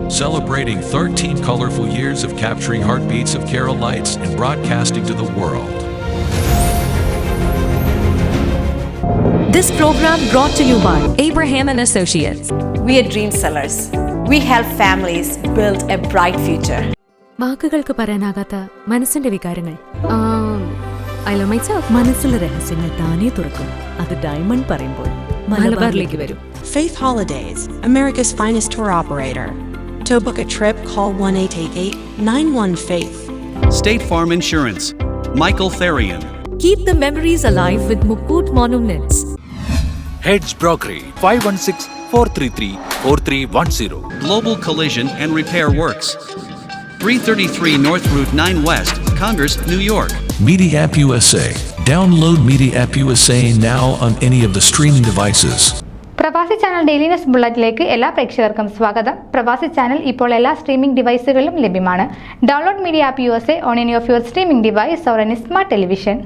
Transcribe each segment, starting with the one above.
celebrating 13 colorful years of capturing heartbeats of Keralites and broadcasting to the world. This program brought to you by Abraham and Associates. We are dream sellers. We help families build a bright future. വാക്കുകൾക്ക് പറയാനാകാത്ത മനസ്സിന്റെ വികാരങ്ങൾ. I love myself. മനസ്സിലെ രഹസ്യങ്ങൾ താനേ തുറക്കും. അത് diamond പറയുമ്പോൾ മലബാറിലേക്ക് വരും. Faith Holidays, America's finest tour operator. To book a trip, call 1-888-91-FAITH. State Farm Insurance, Michael Therian. Keep the memories alive with Mukut Monuments. Heads Brokery 516-433-4310. Global Collision and Repair Works, 333 North Route 9 West, Congress, New York. Media App USA. Download Media App USA now on any of the streaming devices. പ്രവാസി channel daily news ബുള്ളറ്റിലേക്ക് എല്ലാ പ്രേക്ഷകർക്കും സ്വാഗതം. പ്രവാസി channel ഇപ്പോൾ എല്ലാ streaming ഡിവൈസുകളിലും ലഭ്യമാണ്. Download media app USA on any of your streaming device or any smart television.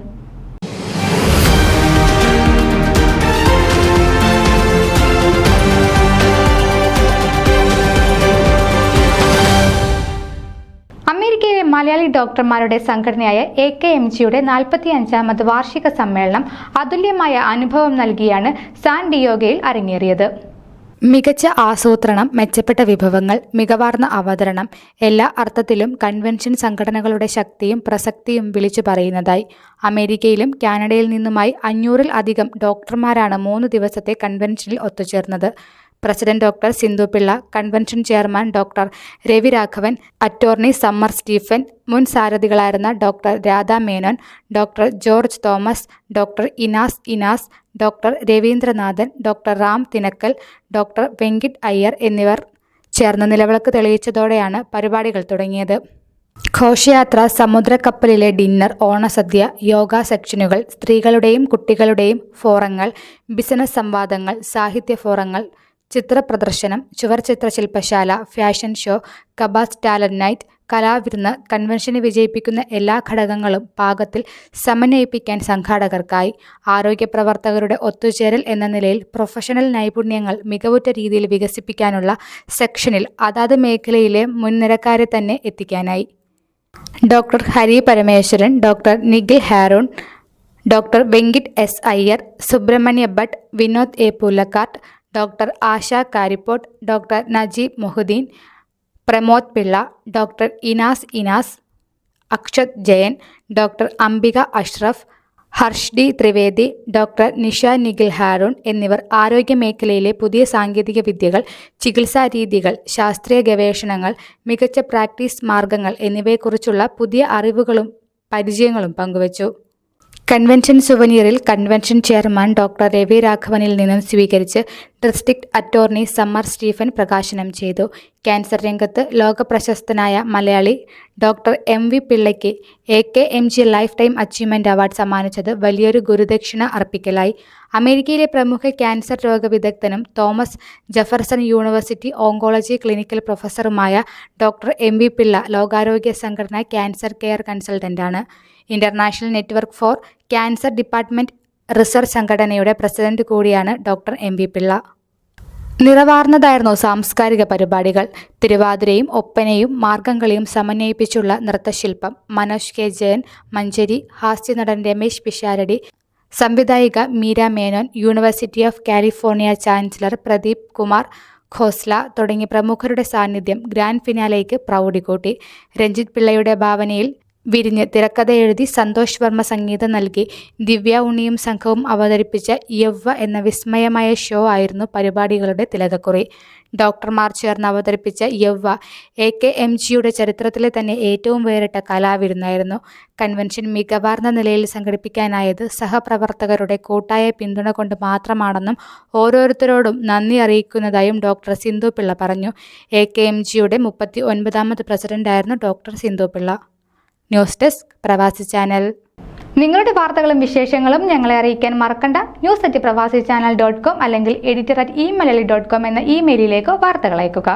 അമേരിക്കയിലെ മലയാളി ഡോക്ടർമാരുടെ സംഘടനയായ AKMGയുടെ 45ാമത് വാർഷിക സമ്മേളനം അതുല്യമായ അനുഭവം നൽകിയാണ് സാൻ ഡിയോഗയിൽ അരങ്ങേറിയത്. മികച്ച ആസൂത്രണം, മെച്ചപ്പെട്ട വിഭവങ്ങൾ, മികവാർന്ന അവതരണം, എല്ലാ അർത്ഥത്തിലും കൺവെൻഷൻ സംഘടനകളുടെ ശക്തിയും പ്രസക്തിയും വിളിച്ചു പറയുന്നതായി. അമേരിക്കയിലും കാനഡയിൽ നിന്നുമായി 500-ൽ അധികം ഡോക്ടർമാരാണ് 3 ദിവസത്തെ കൺവെൻഷനിൽ ഒത്തുചേർന്നത്. President doctor Sindhu Pillai, convention chairman doctor Ravi Raghavan, attorney Summer Stephen, മുൻ സാരഥികളായിരുന്ന doctor Radha Menon, doctor George Thomas, doctor Inas, doctor Ravindranathan, doctor Ram Thinakkal, doctor Venkit Iyer എന്നിവർ ചേർന്ന് നിലവിളക്ക് തെളിയിച്ചതോടെയാണ് പരിപാടികൾ തുടങ്ങിയത്. ഘോഷയാത്ര, സമുദ്രക്കപ്പലിലെ ഡിന്നർ, ഓണസദ്യ, യോഗ സെക്ഷനുകൾ, സ്ത്രീകളുടെയും കുട്ടികളുടെയും ഫോറങ്ങൾ, ബിസിനസ് സംവാദങ്ങൾ, സാഹിത്യ ഫോറങ്ങൾ, ചിത്രപ്രദർശനം, ചുവർചിത്ര ശില്പശാല, ഫാഷൻ ഷോ, കബാസ് ടാലന്റ് നൈറ്റ്, കലാവിരുന്ന്, കൺവെൻഷനെ വിജയിപ്പിക്കുന്ന എല്ലാ ഘടകങ്ങളും പാകത്തിൽ സമന്വയിപ്പിക്കാൻ സംഘാടകർക്കായി. ആരോഗ്യ പ്രവർത്തകരുടെ ഒത്തുചേരൽ എന്ന നിലയിൽ പ്രൊഫഷണൽ നൈപുണ്യങ്ങൾ മികവുറ്റ രീതിയിൽ വികസിപ്പിക്കാനുള്ള സെക്ഷനിൽ അതാത് മേഖലയിലെ മുൻനിരക്കാരെ തന്നെ എത്തിക്കാനായി. Doctor Hari Parameswaran, doctor Nikhil Haroon, doctor Venkit S Iyer, Subrahmanya Bhat, Vinod A Pullakkatt, doctor Asha Karippot, doctor Najeeb Mohiuddin, Pramod Pillai, doctor Inas, Akshat Jayan, doctor Ambika Ashraf, Harsh Trivedi, doctor Nisha Nikhil Haroon എന്നിവർ ആരോഗ്യ മേഖലയിലെ പുതിയ സാങ്കേതിക വിദ്യകൾ, ചികിത്സാ രീതികൾ, ശാസ്ത്രീയ ഗവേഷണങ്ങൾ, മികച്ച പ്രാക്ടീസ് മാർഗങ്ങൾ എന്നിവയെക്കുറിച്ചുള്ള പുതിയ അറിവുകളും പരിചയങ്ങളും പങ്കുവച്ചു. കൺവെൻഷൻ സുവനീറിൽ കൺവെൻഷൻ ചെയർമാൻ ഡോക്ടർ രവി രാഘവനിൽ നിന്നും സ്വീകരിച്ച് ഡിസ്ട്രിക്ട് അറ്റോർണി സമ്മർ സ്റ്റീഫൻ പ്രകാശനം ചെയ്തു. ക്യാൻസർ രംഗത്ത് ലോകപ്രശസ്തനായ മലയാളി ഡോക്ടർ MV പിള്ളയ്ക്ക് AKMG lifetime achievement award സമ്മാനിച്ചത് വലിയൊരു ഗുരുദക്ഷിണ അർപ്പിക്കലായി. അമേരിക്കയിലെ പ്രമുഖ ക്യാൻസർ രോഗവിദഗ്ധനും Thomas Jefferson university oncology clinical പ്രൊഫസറുമായ ഡോക്ടർ MV പിള്ള ലോകാരോഗ്യ സംഘടന ക്യാൻസർ കെയർ കൺസൾട്ടന്റാണ്. International network for cancer department research സംഘടനയുടെ പ്രസിഡന്റ് കൂടിയാണ് ഡോക്ടർ MV പിള്ള. നിറവാർന്നതായിരുന്നു സാംസ്കാരിക പരിപാടികൾ. തിരുവാതിരയും ഒപ്പനയും മാർഗംകളിയും സമന്വയിപ്പിച്ചുള്ള നൃത്തശില്പം മനോജ് കെ ജയൻ മഞ്ചേരി, ഹാസ്യനടൻ രമേശ് പിഷാരടി, സംവിധായിക Meera Menon, university of California chancellor Pradeep Kumar Khosla തുടങ്ങി പ്രമുഖരുടെ സാന്നിധ്യം ഗ്രാൻഡ് ഫിനാലേക്ക് പ്രൗഢി കൂട്ടി. രഞ്ജിത്ത് പിള്ളയുടെ ഭാവനയിൽ വിരിഞ്ഞ് തിരക്കഥ എഴുതി സന്തോഷ് വർമ്മ സംഗീതം നൽകി ദിവ്യ ഉണ്ണിയും സംഘവും അവതരിപ്പിച്ച യവ്വ എന്ന വിസ്മയമായ ഷോ ആയിരുന്നു പരിപാടികളുടെ തിലകക്കുറി. ഡോക്ടർമാർ ചേർന്ന് അവതരിപ്പിച്ച യവ്വ AKMGയുടെ ചരിത്രത്തിലെ തന്നെ ഏറ്റവും വേറിട്ട കലാവിരുന്നായിരുന്നു. കൺവെൻഷൻ മികവാർന്ന നിലയിൽ സംഘടിപ്പിക്കാനായത് സഹപ്രവർത്തകരുടെ കൂട്ടായ പിന്തുണ കൊണ്ട് മാത്രമാണെന്നും ഓരോരുത്തരോടും നന്ദി അറിയിക്കുന്നതായും ഡോക്ടർ സിന്ധു പിള്ള പറഞ്ഞു. AKMGയുടെ 39ാമത് പ്രസിഡന്റായിരുന്നു doctor Sindhu Pillai. News desk Pravasi channel. നിങ്ങളുടെ വാർത്തകളും വിശേഷങ്ങളും ഞങ്ങളെ അറിയിക്കാൻ മറക്കണ്ട. news@pravasichannel.com അല്ലെങ്കിൽ editor@eMalayali.com എന്ന ഇമെയിലിലേക്ക് വാർത്തകൾ അയക്കുക.